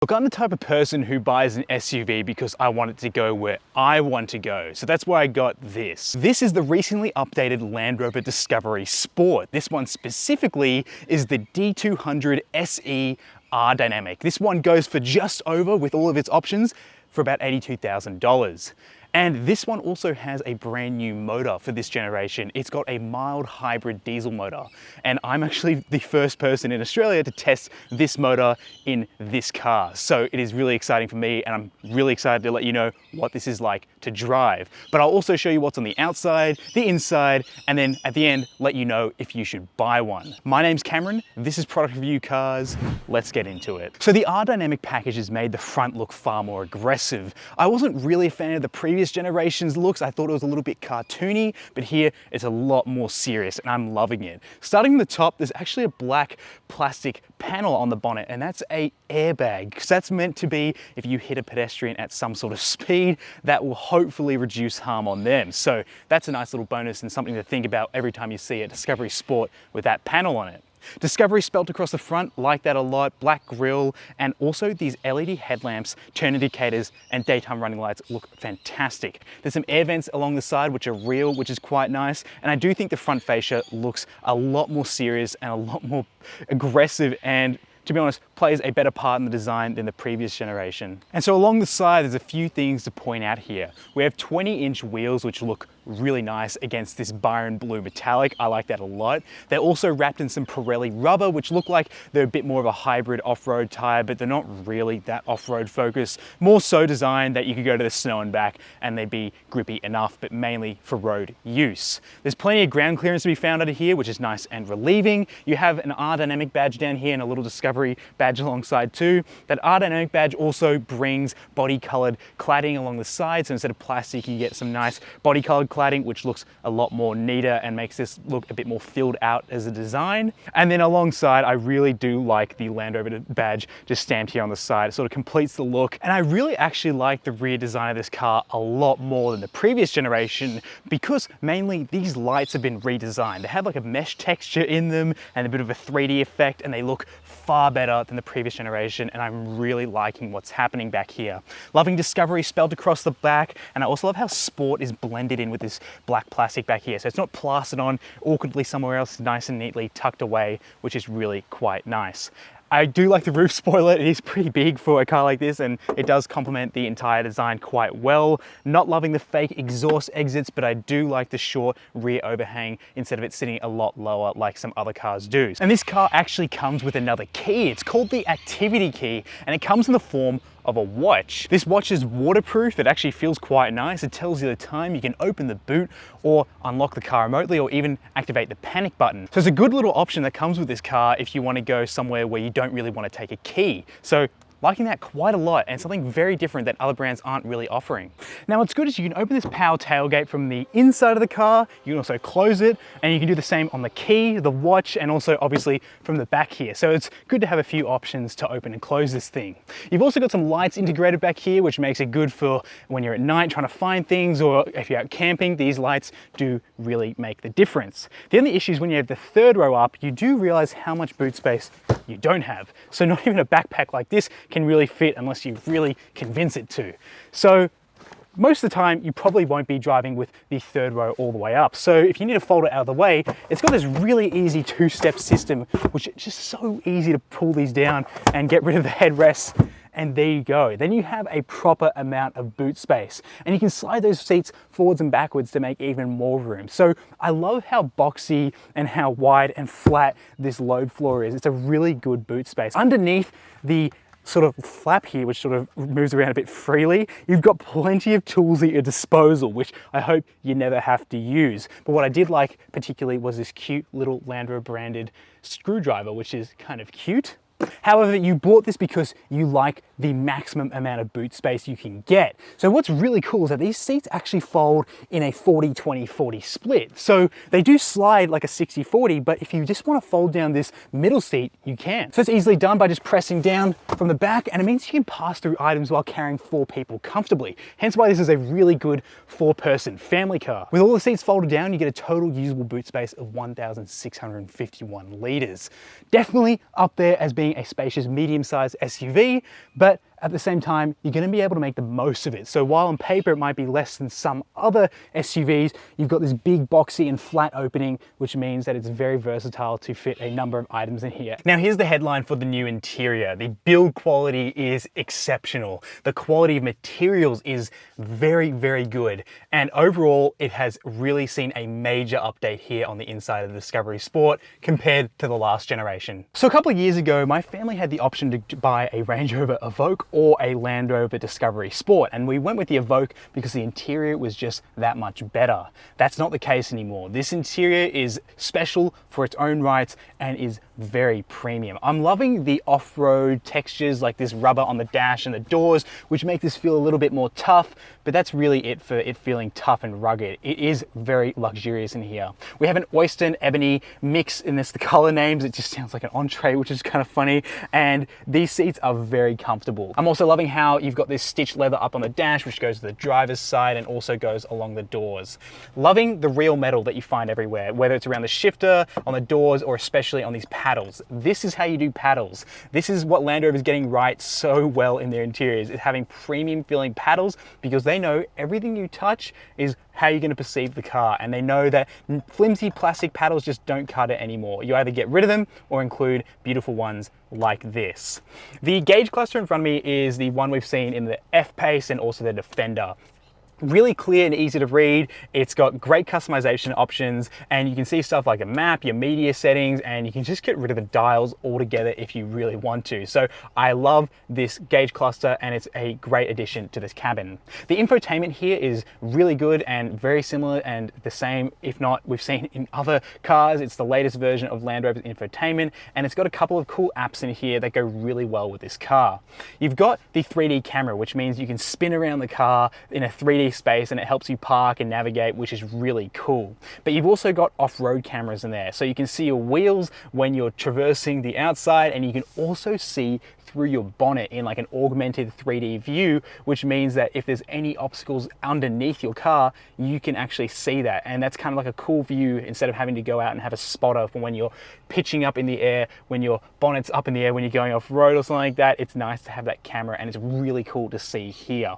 Look, I'm the type of person who buys an SUV because I want it to go where I want to go. So that's why I got this. This is the recently updated Land Rover Discovery Sport. This one specifically is the D200 SE R Dynamic. This one goes for just over, with all of its options, for about $82,000. And this one also has a brand new motor for this generation. It's got a mild hybrid diesel motor. And I'm actually the first person in Australia to test this motor in this car. So it is really exciting for me, and I'm really excited to let you know what this is like to drive. But I'll also show you what's on the outside, the inside, and then at the end, let you know if you should buy one. My name's Cameron, this is Product Review Cars, let's get into it. So the R Dynamic package has made the front look far more aggressive. I wasn't really a fan of the previous generation's looks. I thought it was a little bit cartoony, but here it's a lot more serious and I'm loving it. Starting from the top, there's actually a black plastic panel on the bonnet, and that's a airbag, because that's meant to be if you hit a pedestrian at some sort of speed, that will hopefully reduce harm on them. So that's a nice little bonus and something to think about every time you see a Discovery Sport with that panel on it. Discovery spelt across the front, like that a lot, black grille, and also these LED headlamps, turn indicators, and daytime running lights look fantastic. There's some air vents along the side which are real, which is quite nice, and I do think the front fascia looks a lot more serious and a lot more aggressive, and to be honest, plays a better part in the design than the previous generation. And so along the side, there's a few things to point out here. We have 20-inch wheels, which look really nice against this Byron blue metallic. I like that a lot. They're also wrapped in some Pirelli rubber, which look like they're a bit more of a hybrid off-road tire, but they're not really that off-road focused. More so designed that you could go to the snow and back and they'd be grippy enough, but mainly for road use. There's plenty of ground clearance to be found under here, which is nice and relieving. You have an R Dynamic badge down here and a little Discovery badge alongside too. That R Dynamic badge also brings body-colored cladding along the sides, so instead of plastic, you get some nice body-colored cladding, which looks a lot more neater and makes this look a bit more filled out as a design. And then alongside, I really do like the Land Rover badge just stamped here on the side. It sort of completes the look. And I really actually like the rear design of this car a lot more than the previous generation, because mainly these lights have been redesigned. They have like a mesh texture in them and a bit of a 3D effect, and they look far better than the previous generation, and I'm really liking what's happening back here. Loving Discovery spelled across the back, and I also love how Sport is blended in with this black plastic back here. So it's not plastered on awkwardly somewhere else, nice and neatly tucked away, which is really quite nice. I do like the roof spoiler. It is pretty big for a car like this, and it does complement the entire design quite well. Not loving the fake exhaust exits, but I do like the short rear overhang instead of it sitting a lot lower like some other cars do. And this car actually comes with another key. It's called the activity key, and it comes in the form of a watch. This watch is waterproof. It actually feels quite nice. It tells you the time. You can open the boot or unlock the car remotely, or even activate the panic button. So it's a good little option that comes with this car if you want to go somewhere where you don't really want to take a key. So liking that quite a lot, and something very different that other brands aren't really offering. Now what's good is you can open this power tailgate from the inside of the car, you can also close it, and you can do the same on the key, the watch, and also obviously from the back here. So it's good to have a few options to open and close this thing. You've also got some lights integrated back here, which makes it good for when you're at night trying to find things, or if you're out camping. These lights do really make the difference. The only issue is when you have the third row up, you do realize how much boot space you don't have. So not even a backpack like this can really fit unless you really convince it to. So most of the time, you probably won't be driving with the third row all the way up. So if you need to fold it out of the way, it's got this really easy two-step system, which is just so easy to pull these down and get rid of the headrests. And there you go. Then you have a proper amount of boot space, and you can slide those seats forwards and backwards to make even more room. So I love how boxy and how wide and flat this load floor is. It's a really good boot space. Underneath the sort of flap here, which sort of moves around a bit freely, you've got plenty of tools at your disposal, which I hope you never have to use. But what I did like particularly was this cute little Land Rover branded screwdriver, which is kind of cute. However, you bought this because you like the maximum amount of boot space you can get. So what's really cool is that these seats actually fold in a 40-20-40 split. So they do slide like a 60-40, but if you just want to fold down this middle seat, you can. So it's easily done by just pressing down from the back, and it means you can pass through items while carrying 4 people comfortably. Hence why this is a really good 4-person family car. With all the seats folded down, you get a total usable boot space of 1,651 liters. Definitely up there as being being a spacious medium-sized SUV, but at the same time, you're going to be able to make the most of it. So while on paper it might be less than some other SUVs, you've got this big boxy and flat opening, which means that it's very versatile to fit a number of items in here. Now here's the headline for the new interior. The build quality is exceptional. The quality of materials is very, very good. And overall, it has really seen a major update here on the inside of the Discovery Sport compared to the last generation. So a couple of years ago, my family had the option to buy a Range Rover Evoque or a Land Rover Discovery Sport, and we went with the Evoque because the interior was just that much better. That's not the case anymore. This interior is special for its own rights and is very premium. I'm loving the off-road textures like this rubber on the dash and the doors, which make this feel a little bit more tough, but that's really it for it feeling tough and rugged. It is very luxurious in here. We have an oyster and ebony mix in this, the color names, it just sounds like an entree, which is kind of funny, and these seats are very comfortable. I'm also loving how you've got this stitched leather up on the dash, which goes to the driver's side and also goes along the doors. Loving the real metal that you find everywhere, whether it's around the shifter, on the doors, or especially on these paddles. This is how you do paddles. This is what Land Rover is getting right so well in their interiors, is having premium feeling paddles, because they know everything you touch is how you're going to perceive the car, and they know that flimsy plastic paddles just don't cut it anymore. You either get rid of them or include beautiful ones like this. The gauge cluster in front of me is the one we've seen in the F-Pace and also the Defender. Really clear and easy to read. It's got great customization options, and you can see stuff like a map, your media settings, and you can just get rid of the dials altogether if you really want to. So I love this gauge cluster, and it's a great addition to this cabin. The infotainment here is really good and very similar and the same, if not we've seen in other cars. It's the latest version of Land Rover's infotainment, and it's got a couple of cool apps in here that go really well with this car. You've got the 3D camera, which means you can spin around the car in a 3D space and it helps you park and navigate, which is really cool. But you've also got off-road cameras in there, so you can see your wheels when you're traversing the outside, and you can also see through your bonnet in like an augmented 3D view, which means that if there's any obstacles underneath your car, you can actually see that. And that's kind of like a cool view instead of having to go out and have a spotter for when you're pitching up in the air, when your bonnet's up in the air, when you're going off-road or something like that. It's nice to have that camera, and it's really cool to see here.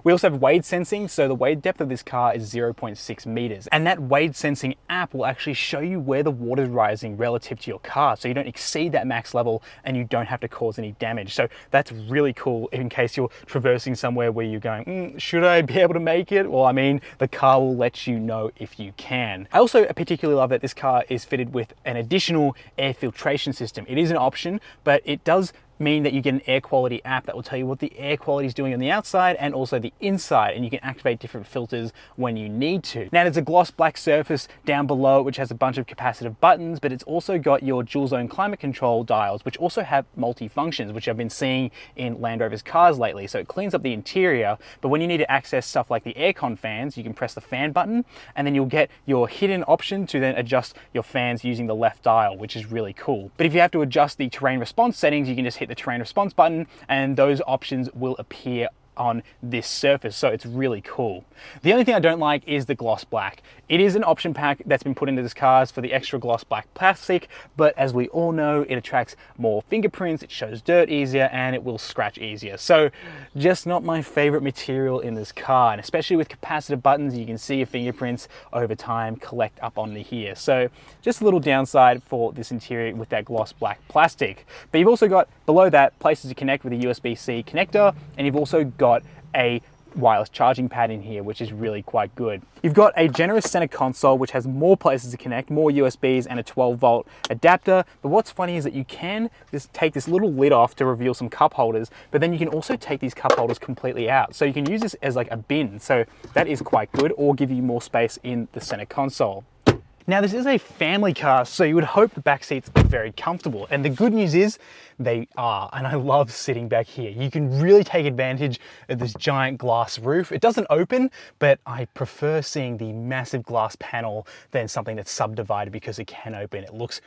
We also have wade sensing, so the wade depth of this car is 0.6 meters, and that wade sensing app will actually show you where the water is rising relative to your car, so you don't exceed that max level and you don't have to cause any damage. So that's really cool in case you're traversing somewhere where you're going, should I be able to make it? Well, I mean, the car will let you know if you can. I also particularly love that this car is fitted with an additional air filtration system. It is an option, but it does mean that you get an air quality app that will tell you what the air quality is doing on the outside and also the inside, and you can activate different filters when you need to. Now there's a gloss black surface down below which has a bunch of capacitive buttons, but it's also got your dual zone climate control dials, which also have multi-functions, which I've been seeing in Land Rover's cars lately. So it cleans up the interior, but when you need to access stuff like the aircon fans, you can press the fan button, and then you'll get your hidden option to then adjust your fans using the left dial, which is really cool. But if you have to adjust the terrain response settings, you can just hit the terrain response button and those options will appear on this surface, so it's really cool. The only thing I don't like is the gloss black. It is an option pack that's been put into this car for the extra gloss black plastic, but as we all know, it attracts more fingerprints, it shows dirt easier, and it will scratch easier. So just not my favorite material in this car, and especially with capacitive buttons, you can see your fingerprints over time collect up onto here. So just a little downside for this interior with that gloss black plastic. But you've also got below that places to connect with a USB-C connector, and you've also got a wireless charging pad in here, which is really quite good. You've got a generous center console which has more places to connect, more USBs and a 12-volt adapter. But what's funny is that you can just take this little lid off to reveal some cup holders, but then you can also take these cup holders completely out. So you can use this as like a bin. So that is quite good, or give you more space in the center console. Now this is a family car, so you would hope the back seats are very comfortable. And the good news is they are, and I love sitting back here. You can really take advantage of this giant glass roof. It doesn't open, but I prefer seeing the massive glass panel than something that's subdivided because it can open. It looks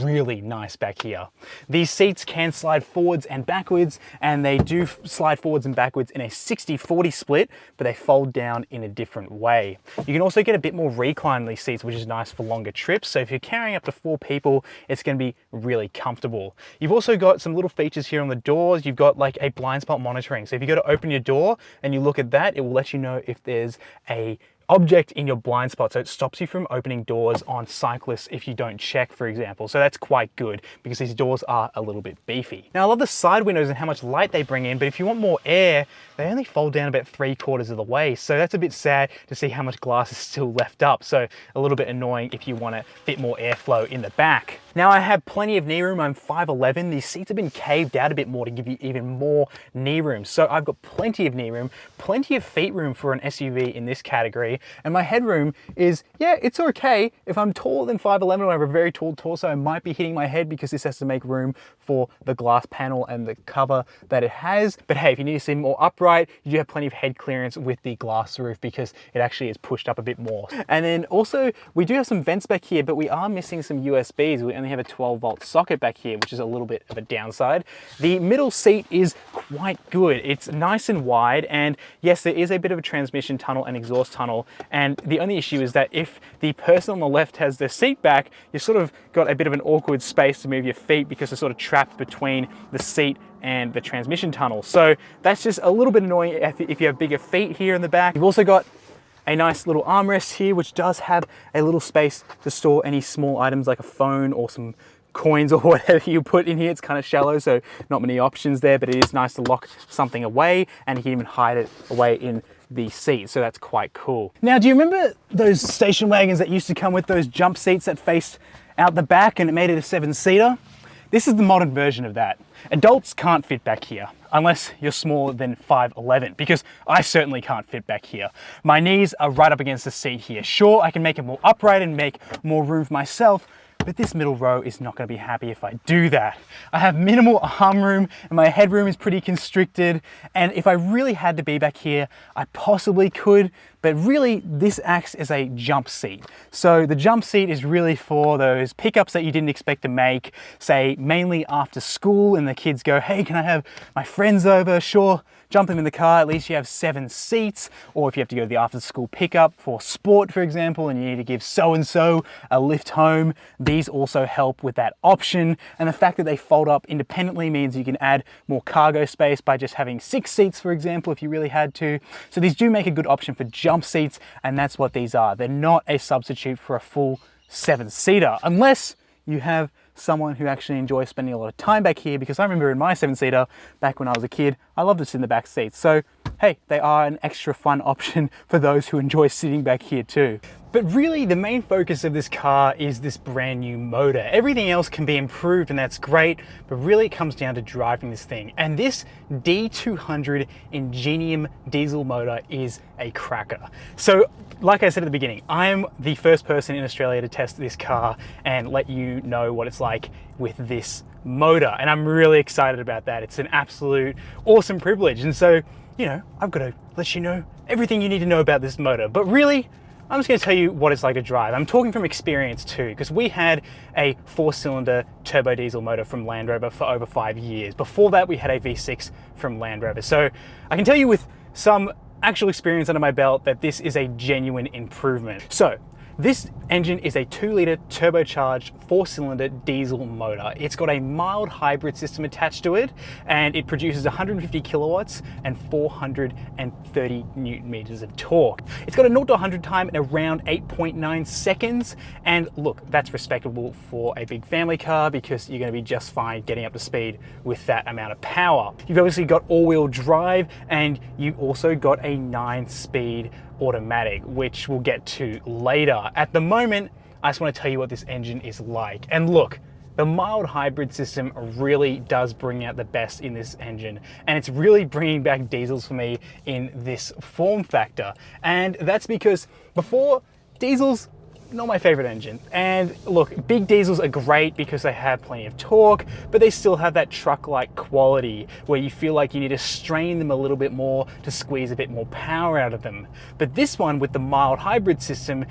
really nice back here. These seats can slide forwards and backwards, and they do slide forwards and backwards in a 60-40 split, but they fold down in a different way. You can also get a bit more recline in these seats, which is nice for for longer trips. So if you're carrying up to 4 people, it's going to be really comfortable. You've also got some little features here on the doors. You've got like a blind spot monitoring. So if you go to open your door and you look at that, it will let you know if there's a object in your blind spot, so it stops you from opening doors on cyclists if you don't check, for example. So that's quite good because these doors are a little bit beefy. Now I love the side windows and how much light they bring in, but if you want more air, they only fold down about 3/4 of the way. So that's a bit sad to see how much glass is still left up. So a little bit annoying if you want a bit more airflow in the back. Now I have plenty of knee room. I'm 5'11". These seats have been caved out a bit more to give you even more knee room. So I've got plenty of knee room, plenty of feet room for an SUV in this category. And my headroom is, yeah, it's okay. If I'm taller than 5'11" or I have a very tall torso, I might be hitting my head because this has to make room for the glass panel and the cover that it has. But hey, if you need to see more upright, you do have plenty of head clearance with the glass roof because it actually is pushed up a bit more. And then also, we do have some vents back here, but we are missing some USBs. We only have a 12-volt socket back here, which is a little bit of a downside. The middle seat is quite good. It's nice and wide, and yes, there is a bit of a transmission tunnel and exhaust tunnel. And the only issue is that if the person on the left has their seat back, you've sort of got a bit of an awkward space to move your feet because they're sort of trapped between the seat and the transmission tunnel. So that's just a little bit annoying if you have bigger feet here in the back. You've also got a nice little armrest here, which does have a little space to store any small items like a phone or some coins or whatever you put in here. It's kind of shallow, so not many options there, but it is nice to lock something away, and you can even hide it away in the seat, so that's quite cool. Now, do you remember those station wagons that used to come with those jump seats that faced out the back and it made it a 7-seater? This is the modern version of that. Adults can't fit back here unless you're smaller than 5'11", because I certainly can't fit back here. My knees are right up against the seat here. Sure, I can make it more upright and make more room for myself, but this middle row is not going to be happy if I do that. I have minimal arm room and my headroom is pretty constricted, and if I really had to be back here, I possibly could, but really this acts as a jump seat. So the jump seat is really for those pickups that you didn't expect to make, say mainly after school, and the kids go, hey, can I have my friends over? Sure. Jump them in the car, at least you have 7 seats. Or if you have to go to the after school pickup for sport, for example, and you need to give so-and-so a lift home, these also help with that option. And the fact that they fold up independently means you can add more cargo space by just having 6 seats, for example, if you really had to. So these do make a good option for jump seats, and that's what these are. They're not a substitute for a full 7-seater, unless you have someone who actually enjoys spending a lot of time back here, because I remember in my 7-seater back when I was a kid, I loved to sit in the back seats. So hey, they are an extra fun option for those who enjoy sitting back here too. But really the main focus of this car is this brand new motor. Everything else can be improved and that's great, but really it comes down to driving this thing. And this D200 Ingenium diesel motor is a cracker. So like I said at the beginning, I am the first person in Australia to test this car and let you know what it's like with this motor. And I'm really excited about that. It's an absolute awesome privilege. And so, you know, I've got to let you know everything you need to know about this motor. But really, I'm just going to tell you what it's like to drive. I'm talking from experience too, because we had a 4-cylinder turbo diesel motor from Land Rover for over 5 years. Before that, we had a V6 from Land Rover. So I can tell you with some actual experience under my belt that this is a genuine improvement. So this engine is a 2-litre turbocharged 4-cylinder diesel motor. It's got a mild hybrid system attached to it, and it produces 150 kilowatts and 430 newton meters of torque. It's got a 0 to 100 time in around 8.9 seconds. And look, that's respectable for a big family car because you're going to be just fine getting up to speed with that amount of power. You've obviously got all-wheel drive, and you also got a 9-speed automatic, which we'll get to later. At the moment, I just want to tell you what this engine is like. And look, the mild hybrid system really does bring out the best in this engine, and it's really bringing back diesels for me in this form factor. And that's because before, diesels, not my favorite engine. And look, big diesels are great because they have plenty of torque, but they still have that truck-like quality where you feel like you need to strain them a little bit more to squeeze a bit more power out of them. But this one with the mild hybrid system,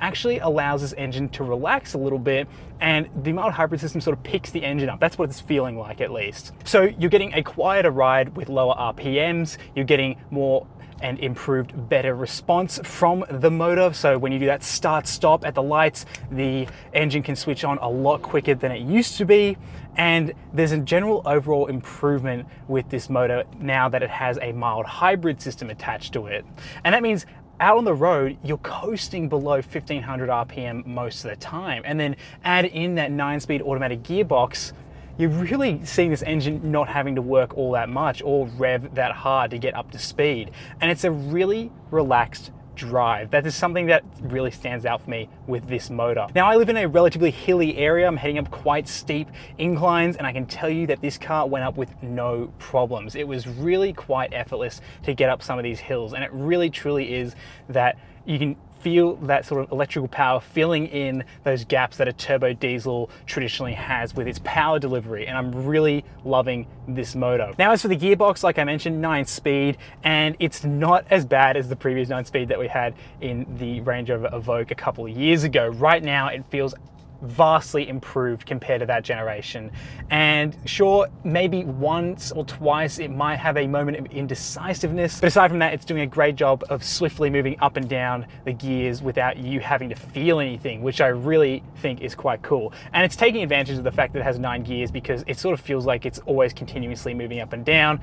actually allows this engine to relax a little bit, and the mild hybrid system sort of picks the engine up. That's what it's feeling like, at least. So you're getting a quieter ride with lower RPMs, you're getting more and improved better response from the motor. So when you do that start stop at the lights, the engine can switch on a lot quicker than it used to be. And there's a general overall improvement with this motor now that it has a mild hybrid system attached to it. And that means out on the road, you're coasting below 1500 RPM most of the time. And then add in that 9-speed automatic gearbox, you're really seeing this engine not having to work all that much or rev that hard to get up to speed. And it's a really relaxed drive. That is something that really stands out for me with this motor. Now, I live in a relatively hilly area. I'm heading up quite steep inclines, and I can tell you that this car went up with no problems. It was really quite effortless to get up some of these hills, and it really truly is that you can feel that sort of electrical power filling in those gaps that a turbo diesel traditionally has with its power delivery, and I'm really loving this motor. Now, as for the gearbox, like I mentioned, 9-speed, and it's not as bad as the previous 9-speed that we had in the Range Rover Evoque a couple of years ago. Right now, it feels vastly improved compared to that generation. And sure, maybe once or twice it might have a moment of indecisiveness, but aside from that, it's doing a great job of swiftly moving up and down the gears without you having to feel anything, which I really think is quite cool. And it's taking advantage of the fact that it has 9 gears, because it sort of feels like it's always continuously moving up and down.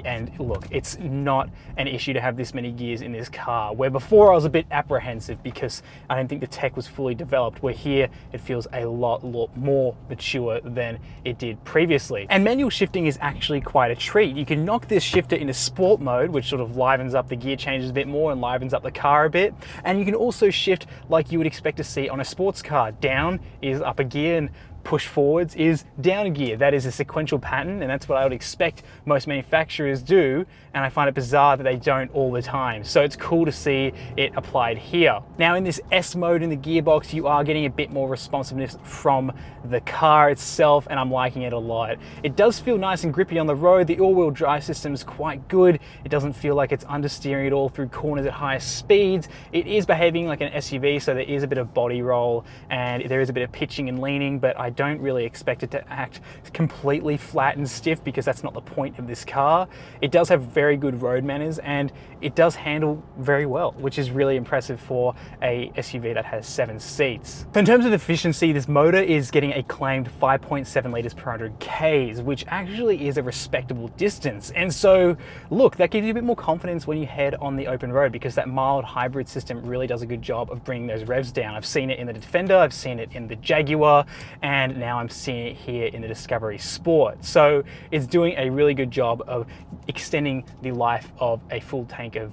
And look, it's not an issue to have this many gears in this car, where before I was a bit apprehensive because I don't think the tech was fully developed, where here it feels a lot more mature than it did previously. And manual shifting is actually quite a treat. You can knock this shifter into sport mode, which sort of livens up the gear changes a bit more and livens up the car a bit. And you can also shift like you would expect to see on a sports car. Down is up a gear, and push forwards is down a gear. That is a sequential pattern, and that's what I would expect most manufacturers do, and I find it bizarre that they don't all the time. So it's cool to see it applied here. Now, in this S mode in the gearbox, you are getting a bit more responsiveness from the car itself, and I'm liking it a lot. It does feel nice and grippy on the road. The all-wheel drive system is quite good. It doesn't feel like it's understeering at all through corners at higher speeds. It is behaving like an SUV, so there is a bit of body roll and there is a bit of pitching and leaning, but I don't really expect it to act completely flat and stiff, because that's not the point of this car. It does have very good road manners, and it does handle very well, which is really impressive for a SUV that has 7 seats. So in terms of efficiency, this motor is getting a claimed 5.7 litres per 100 Ks, which actually is a respectable distance. And so look, that gives you a bit more confidence when you head on the open road, because that mild hybrid system really does a good job of bringing those revs down. I've seen it in the Defender, I've seen it in the Jaguar, and now I'm seeing it here in the Discovery Sport. So it's doing a really good job of extending the life of a full tank of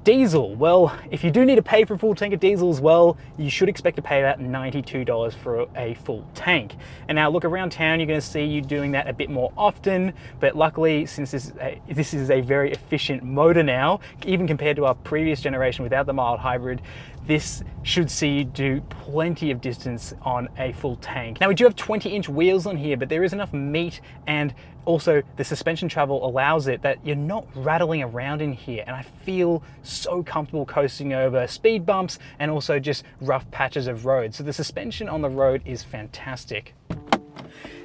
diesel. Well, if you do need to pay for a full tank of diesel as well, you should expect to pay about $92 for a full tank. And now look, around town, you're going to see you doing that a bit more often, but luckily, since this is a very efficient motor now, even compared to our previous generation without the mild hybrid, this should see you do plenty of distance on a full tank. Now, we do have 20-inch wheels on here, but there is enough meat, and also the suspension travel allows it that you're not rattling around in here, and I feel so comfortable coasting over speed bumps and also just rough patches of road. So the suspension on the road is fantastic.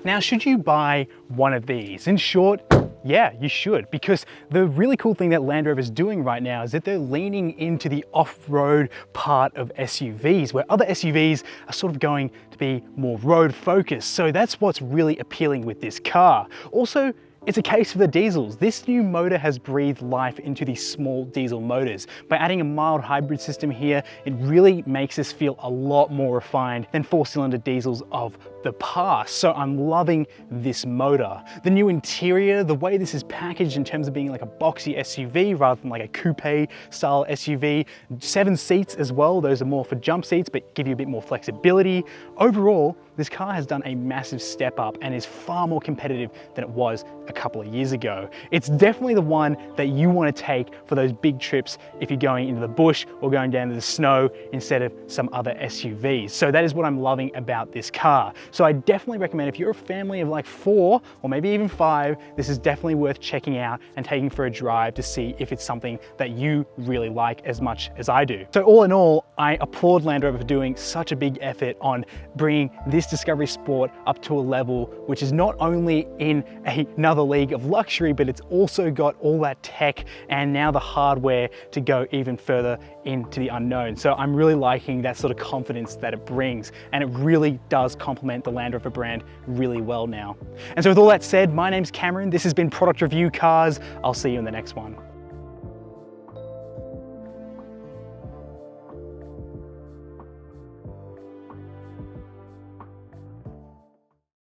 Now, should you buy one of these? In short, yeah, you should, because the really cool thing that Land Rover is doing right now is that they're leaning into the off-road part of SUVs, where other SUVs are sort of going to be more road focused. So that's what's really appealing with this car. Also, it's a case for the diesels. This new motor has breathed life into these small diesel motors. By adding a mild hybrid system here, it really makes this feel a lot more refined than 4-cylinder diesels of the past. So I'm loving this motor. The new interior, the way this is packaged in terms of being like a boxy SUV rather than like a coupe style SUV. 7 seats as well. Those are more for jump seats, but give you a bit more flexibility. Overall, this car has done a massive step up and is far more competitive than it was a couple of years ago. It's definitely the one that you want to take for those big trips if you're going into the bush or going down to the snow instead of some other SUVs. So that is what I'm loving about this car. So I definitely recommend, if you're a family of like 4 or maybe even 5, this is definitely worth checking out and taking for a drive to see if it's something that you really like as much as I do. So all in all, I applaud Land Rover for doing such a big effort on bringing this this Discovery Sport up to a level which is not only in another league of luxury, but it's also got all that tech and now the hardware to go even further into the unknown. So I'm really liking that sort of confidence that it brings, and it really does complement the Land Rover brand really well now. And so with all that said, my name's Cameron. This has been Product Review Cars. I'll see you in the next one.